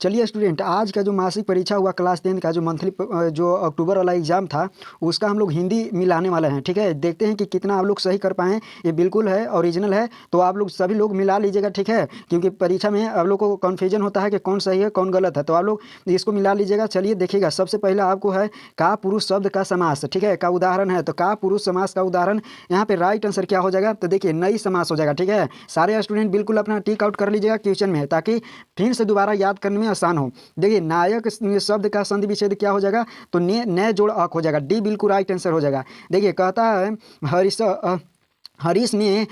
चलिए स्टूडेंट, आज का जो मासिक परीक्षा हुआ क्लास 10 का जो मंथली जो अक्टूबर वाला एग्जाम था उसका हम लोग हिंदी मिलाने वाले हैं। ठीक है, देखते हैं कि कितना आप लोग सही कर पाएँ। ये बिल्कुल है, ओरिजिनल है, तो आप लोग सभी लोग मिला लीजिएगा। ठीक है, क्योंकि परीक्षा में आप लोग को कन्फ्यूजन होता है कि कौन सही है कौन गलत है, तो आप लोग इसको मिला लीजिएगा। चलिए देखिएगा, सबसे पहले आपको है का पुरुष शब्द का समास। ठीक है, का उदाहरण है, तो का पुरुष समास का उदाहरण यहाँ पे राइट आंसर क्या हो जाएगा, तो देखिए नई समास हो जाएगा। ठीक है, सारे स्टूडेंट बिल्कुल अपना टिक आउट कर लीजिएगा क्वेश्चन में, ताकि फिर से दोबारा याद करने में आसान हो। देखिए नायक शब्द का संधि विच्छेद क्या हो जाएगा, तो ने जोड़ अक हो जाएगा। डी बिल्कुल राइट आंसर हो जाएगा। देखिए कहता है हरीश ने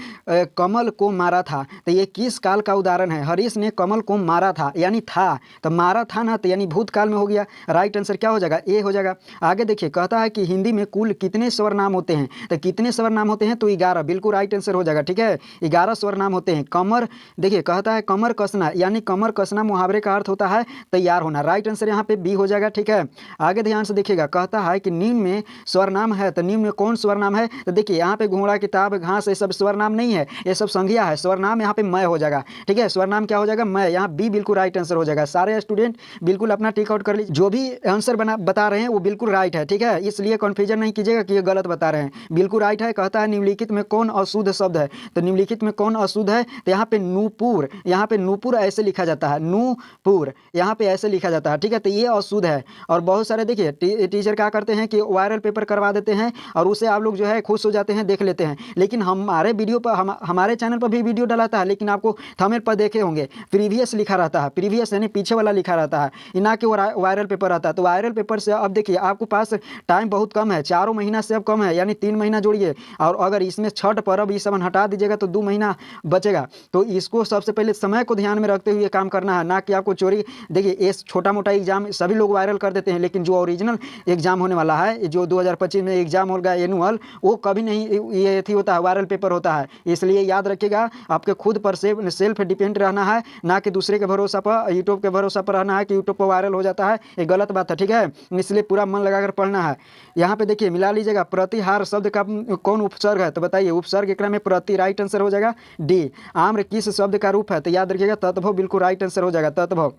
कमल को मारा था, तो ये किस काल का उदाहरण है। हरीश ने कमल को मारा था यानी था, तो मारा था ना, तो यानी भूतकाल में हो गया। राइट आंसर क्या हो जाएगा, ए हो जाएगा। आगे देखिए कहता है कि हिंदी में कुल कितने स्वर नाम होते हैं, तो कितने स्वर नाम होते हैं, तो 11 बिल्कुल राइट आंसर हो जाएगा। ठीक है, 11 स्वर नाम होते हैं। कमर, देखिए कहता है कमर कसना, यानी कमर कसना मुहावरे का अर्थ होता है तैयार होना। राइट आंसर यहाँ पे बी हो जाएगा। ठीक है, आगे ध्यान से देखिएगा, कहता है कि निम्न में स्वर नाम है, तो निम्न में कौन स्वर नाम है, तो देखिए यहाँ पे घोड़ा किताब घास ये सब स्वर नाम नहीं है, ये सब संज्ञा है। स्वर नाम यहाँ पे मैं हो जाएगा। ठीक है, स्वर नाम क्या हो जाएगा, मैं। यहाँ बी बिल्कुल राइट आंसर हो जाएगा। सारे स्टूडेंट बिल्कुल अपना टिक आउट कर लीजिए, जो भी आंसर बता रहे हैं वो बिल्कुल राइट है। ठीक है, इसलिए कंफ्यूजन नहीं कीजिएगा कि ये गलत बता रहे हैं, बिल्कुल राइट है। कहता है निम्नलिखित में कौन अशुद्ध शब्द है, तो निम्नलिखित में कौन अशुद्ध है, तो यहाँ पे नूपुर, यहाँ पे नूपुर ऐसे लिखा जाता है, नूपुर यहाँ पे ऐसे लिखा जाता है। ठीक है, तो ये अशुद्ध है। और बहुत सारे देखिए टीचर क्या करते हैं कि वायरल पेपर करवा देते हैं और उसे आप लोग जो है खुश हो जाते हैं, देख लेते हैं। लेकिन हमारे वीडियो पर हमारे चैनल पर भी वीडियो डलाता है, लेकिन आपको थंबनेल पर देखे होंगे प्रीवियस लिखा रहता है, प्रीवियस यानी पीछे वाला लिखा रहता है, ना कि वायरल पेपर रहता है। तो वायरल पेपर से अब देखिए आपको पास टाइम बहुत कम है, 4 महीना से अब कम है, यानी 3 महीना जोड़िए, और अगर इसमें छठ पर्व ये सब हटा दीजिएगा तो 2 महीना बचेगा। तो इसको सबसे पहले समय को ध्यान में रखते हुए काम करना है, ना कि आपको चोरी। देखिए ये छोटा मोटा एग्जाम सभी लोग वायरल कर देते हैं, लेकिन जो ओरिजिनल एग्जाम होने वाला है, जो 2025 में एग्जाम होगा एनुअल, वो कभी नहीं ये थी होता है, वायरल पेपर होता है। इसलिए याद रखिएगा, आपके खुद पर सेल्फ डिपेंड रहना है, ना कि दूसरे के भरोसा पर, यूट्यूब के भरोसा पर रहना है कि यूट्यूब पर वायरल हो जाता है, ये गलत बात है। ठीक है, इसलिए पूरा मन लगाकर पढ़ना है। यहाँ पे देखिए मिला लीजिएगा, प्रतिहार शब्द का कौन उपसर्ग है, तो बताइए उपसर्ग एक में प्रति, राइट आंसर हो जाएगा डी। आम्र किस शब्द का रूप है, तो याद रखिएगा तत्भव बिल्कुल राइट आंसर हो जाएगा, तत्भव।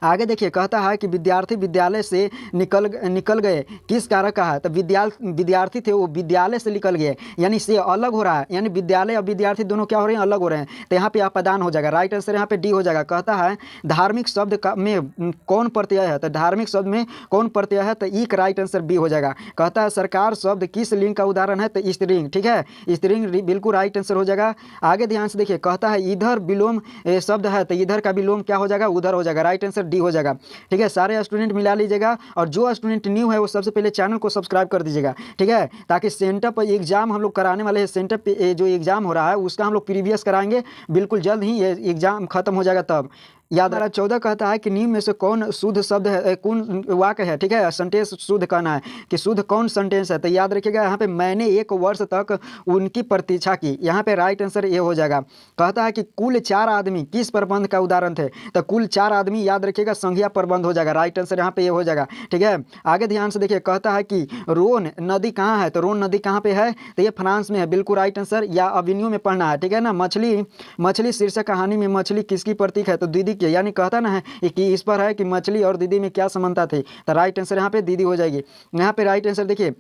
आगे देखिए कहता है कि विद्यार्थी विद्यालय से निकल गए किस कारक का है, तो विद्यार्थी थे वो विद्यालय से निकल गए, यानी से अलग हो रहा है, यानी विद्यालय और विद्यार्थी दोनों क्या हो रहे हैं, अलग हो रहे हैं। तो यहाँ पे अपदान हो जाएगा। राइट आंसर यहाँ पे डी हो जाएगा। कहता है धार्मिक शब्द में कौन प्रत्यय है, तो धार्मिक शब्द में कौन प्रत्यय है, तो एक राइट आंसर बी हो जाएगा। कहता है सरकार शब्द किस लिंग का उदाहरण है, तो स्त्रीलिंग। ठीक है, स्त्रीलिंग बिल्कुल राइट आंसर हो जाएगा। आगे ध्यान से देखिए, कहता है इधर विलोम शब्द है, तो इधर का विलोम क्या हो जाएगा, उधर हो जाएगा। राइट आंसर डी हो जाएगा। ठीक है, सारे स्टूडेंट मिला लीजिएगा, और जो स्टूडेंट न्यू है वो सबसे पहले चैनल को सब्सक्राइब कर दीजिएगा। ठीक है, ताकि सेंटर पर एग्जाम हम लोग कराने वाले हैं, सेंटर पे जो एग्जाम हो रहा है उसका हम लोग प्रीवियस कराएंगे बिल्कुल जल्द ही, ये एग्जाम खत्म हो जाएगा तब। याद आ रहा 14 कहता है कि निम्न में से कौन शुद्ध शब्द है, कौन वाक्य है। ठीक है, सेंटेंस शुद्ध कहना है कि शुद्ध कौन सेंटेंस है, तो याद रखिएगा यहाँ पे मैंने 1 वर्ष तक उनकी प्रतीक्षा की, यहाँ पे राइट आंसर ये हो जाएगा। कहता है कि कुल 4 आदमी किस प्रबंध का उदाहरण थे, तो कुल 4 आदमी याद रखिएगा संज्ञा प्रबंध हो जाएगा। राइट आंसर यहाँ पे ये हो जाएगा। ठीक है, आगे ध्यान से देखिए, कहता है कि रोन नदी कहाँ है, तो रोन नदी कहाँ पे है, तो ये फ्रांस में है, बिल्कुल राइट आंसर। या अविनियो में पढ़ना है। ठीक है ना, मछली शीर्षक कहानी में मछली किसकी प्रतीक है, तो दीदी की, यानी कहता ना है कि इस पर है कि मछली और दीदी में क्या समानता थी, तो राइट आंसर यहाँ पे दीदी हो जाएगी। यहाँ पे राइट आंसर देखिए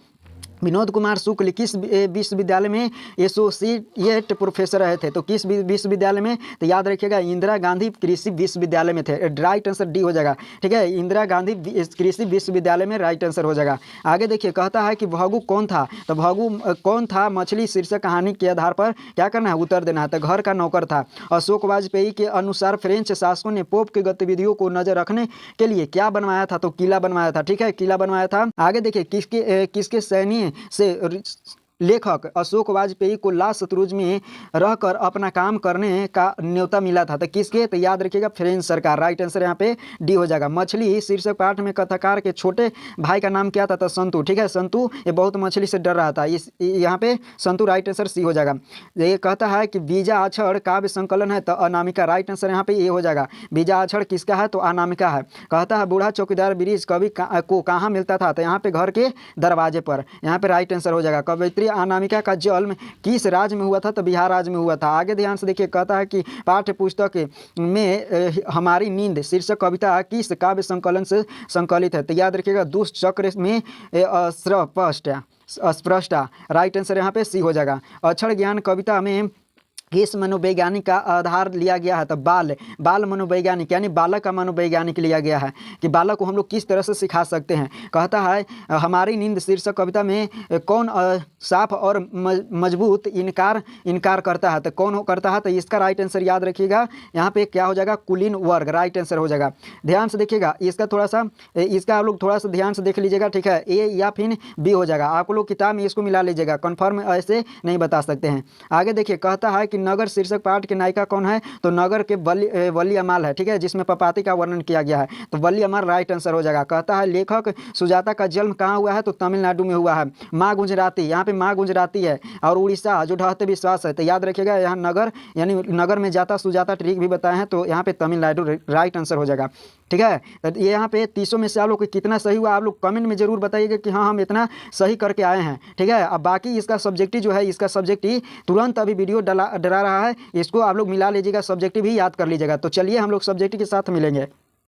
विनोद कुमार शुक्ल किस विश्वविद्यालय में एसोसिएट प्रोफेसर रहे थे, तो किस विश्वविद्यालय में, तो याद रखिएगा इंदिरा गांधी कृषि विश्वविद्यालय में थे। राइट आंसर डी हो जाएगा। ठीक है, इंदिरा गांधी कृषि विश्वविद्यालय में राइट आंसर हो जाएगा। आगे देखिए कहता है कि भगु कौन था, तो भगु कौन था मछली शीर्षक कहानी के आधार पर क्या करना है, उत्तर देना है। तो घर का नौकर था। अशोक वाजपेयी के अनुसार फ्रेंच शासकों ने पोप की गतिविधियों को नजर रखने के लिए क्या बनवाया था, तो किला बनवाया था। ठीक है, किला बनवाया था। आगे देखिए किसके सैन्य से लेखक अशोक वाजपेयी को ला शत्रुंज में रहकर अपना काम करने का न्योता मिला था, तो किसके, तो याद रखिएगा फ्रेंच सरकार। राइट आंसर यहाँ पे डी हो जाएगा। मछली शीर्षक पाठ में कथाकार के छोटे भाई का नाम क्या था, तो संतु। ठीक है, संतु ये बहुत मछली से डर रहा था, इस यहाँ पे संतु राइट आंसर सी हो जाएगा। ये कहता है कि बीजा अक्षर काव्य संकलन है, तो अनामिका। राइट आंसर यहाँ पे ये हो जाएगा। बीजा अक्षर किसका है, तो अनामिका है। कहता है बूढ़ा चौकीदार ब्रिज कवि को कहाँ मिलता था, तो यहाँ पे घर के दरवाजे पर, यहाँ पे राइट आंसर हो जाएगा। कवयित्री सूर्य अनामिका का जन्म किस राज्य में हुआ था? तो बिहार राज्य में हुआ था। आगे ध्यान से देखिए, कहता है कि पाठ्य पुस्तक में हमारी नींद शीर्षक कविता किस काव्य संकलन से संकलित है? तो याद रखिएगा, दुष्ट चक्र में अस्पृष्टा, राइट आंसर यहाँ पे सी हो जाएगा। अक्षर ज्ञान कविता में किस मनोवैज्ञानिक का आधार लिया गया है? तो बाल मनोवैज्ञानिक, यानी बालक का मनोवैज्ञानिक लिया गया है कि बालक को हम लोग किस तरह से सिखा सकते हैं। कहता है हमारी नींद शीर्षक कविता में कौन साफ और मजबूत इनकार करता है? तो कौन करता है? तो इसका राइट आंसर याद रखिएगा, यहाँ पे क्या हो जाएगा? कुलीन वर्ग, राइट आंसर हो जाएगा। ध्यान से देखिएगा, इसका आप लोग थोड़ा सा ध्यान से देख लीजिएगा, ठीक है? ए या फिर बी हो जाएगा। आप लोग किताब में इसको मिला लीजिएगा, कन्फर्म ऐसे नहीं बता सकते हैं। आगे देखिए, कहता है कि नगर शीर्षक पाठ की नायिका कौन है? तो नगर के वली अमाल है, ठीक है, जिसमें पपाती का वर्णन किया गया है। तो वली अमाल राइट आंसर हो जाएगा। कहता है लेखक सुजाता का जन्म कहाँ हुआ है? तो तमिलनाडु में हुआ है। माँ गुजराती, यहाँ पे माँ गुजराती है, और उड़ीसा जो ढहते विश्वास है। तो याद रखिएगा, यहाँ नगर यानी नगर में जाता सुजाता ट्रिक भी बताए हैं, तो यहाँ पे तमिलनाडु राइट आंसर हो जाएगा, ठीक है। तो ये यहाँ पे 30 में से आप लोग को कितना सही हुआ, आप लोग कमेंट में जरूर बताइएगा कि हाँ हम इतना सही करके आए हैं, ठीक है। अब बाकी इसका सब्जेक्टिव जो है, इसका सब्जेक्टिव तुरंत अभी वीडियो डरा रहा है, इसको आप लोग मिला लीजिएगा, सब्जेक्टिव भी याद कर लीजिएगा। तो चलिए हम लोग सब्जेक्टिव के साथ मिलेंगे।